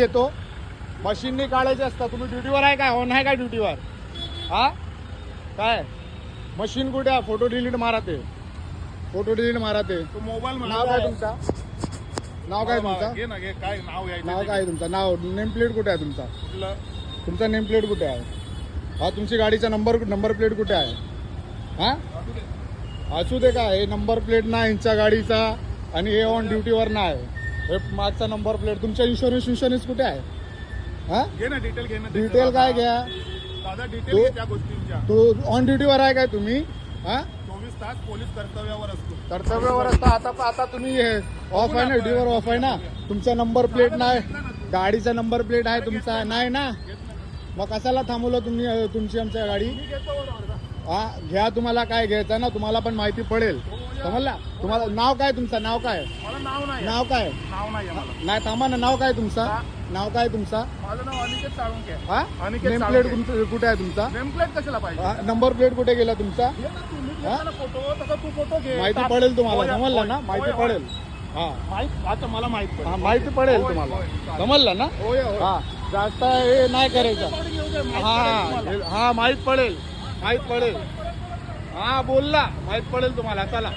येतो मशीननी काढायचे असतात. तुम्ही ड्युटीवर आहे काय? ऑन आहे काय ड्युटीवर? हा काय मशीन कुठे आहे? फोटो डिलीट मारा ते, फोटो डिलीट मारा ते. मोबाईल नाव काय तुमचा? नाव काय तुमचा? घे ना घे. काय नाव आहे? नाव काय तुमचं? नाव नेम प्लेट कुठे आहे तुमचा? तुमचा नेम प्लेट कुठे आहे? हा तुमची गाडीचा नंबर प्लेट कुठे आहे? हा असू दे का? हे नंबर प्लेट ना यांच्या गाडीचा आणि हे ऑन ड्युटीवर ना आहे. हे मागचा नंबर प्लेट. तुमचा इन्शुरन्स कुठे आहे? हा घे ना डिटेल घे ना. डिटेल काय घ्या? दादा डिटेल घे त्या गोष्टींच्या. तू ऑन ड्युटीवर आहे काय तुम्ही? हा 24 तास पोलीस कर्तव्यावर असतो. कर्तव्यावर असता. आता तुम्ही ऑफ आहे ना, ड्युटीवर ऑफ आहे ना. तुमचा नंबर प्लेट नाही, गाडीचा नंबर प्लेट आहे तुमचा नाही ना. मग कशाला थांबवलं तुम्ही तुमची आमच्या गाडी? हा घ्या. तुम्हाला काय घ्यायचं ना, तुम्हाला पण माहिती पडेल. समजला? तुम्हाला नाव काय तुमचं? नाव काय? मला नाव नाही. नाव काय? नाव नाही मला. नाही थांबा ना. नाव काय तुमचा? नाव काय तुमचा? माझं नाव अनिकेत साळुंके. हा अनिकेत नेम प्लेट कुठे आहे तुमचा? नेम प्लेट कशाला पाहिजे? नंबर प्लेट कुठे गेला तुमचा? फोटो तसा तू फोटो घे. माहिती पडेल तुम्हाला. समजलं ना? माहिती पडेल. हा माहित आता मला माहित हा पडेल. माहिती पडेल तुम्हाला. समजलं ना? हा जास्त हे नाही करायचं. हा माहित पडेल. माहित पडेल. हा बोलला माहित पडेल तुम्हाला. चला.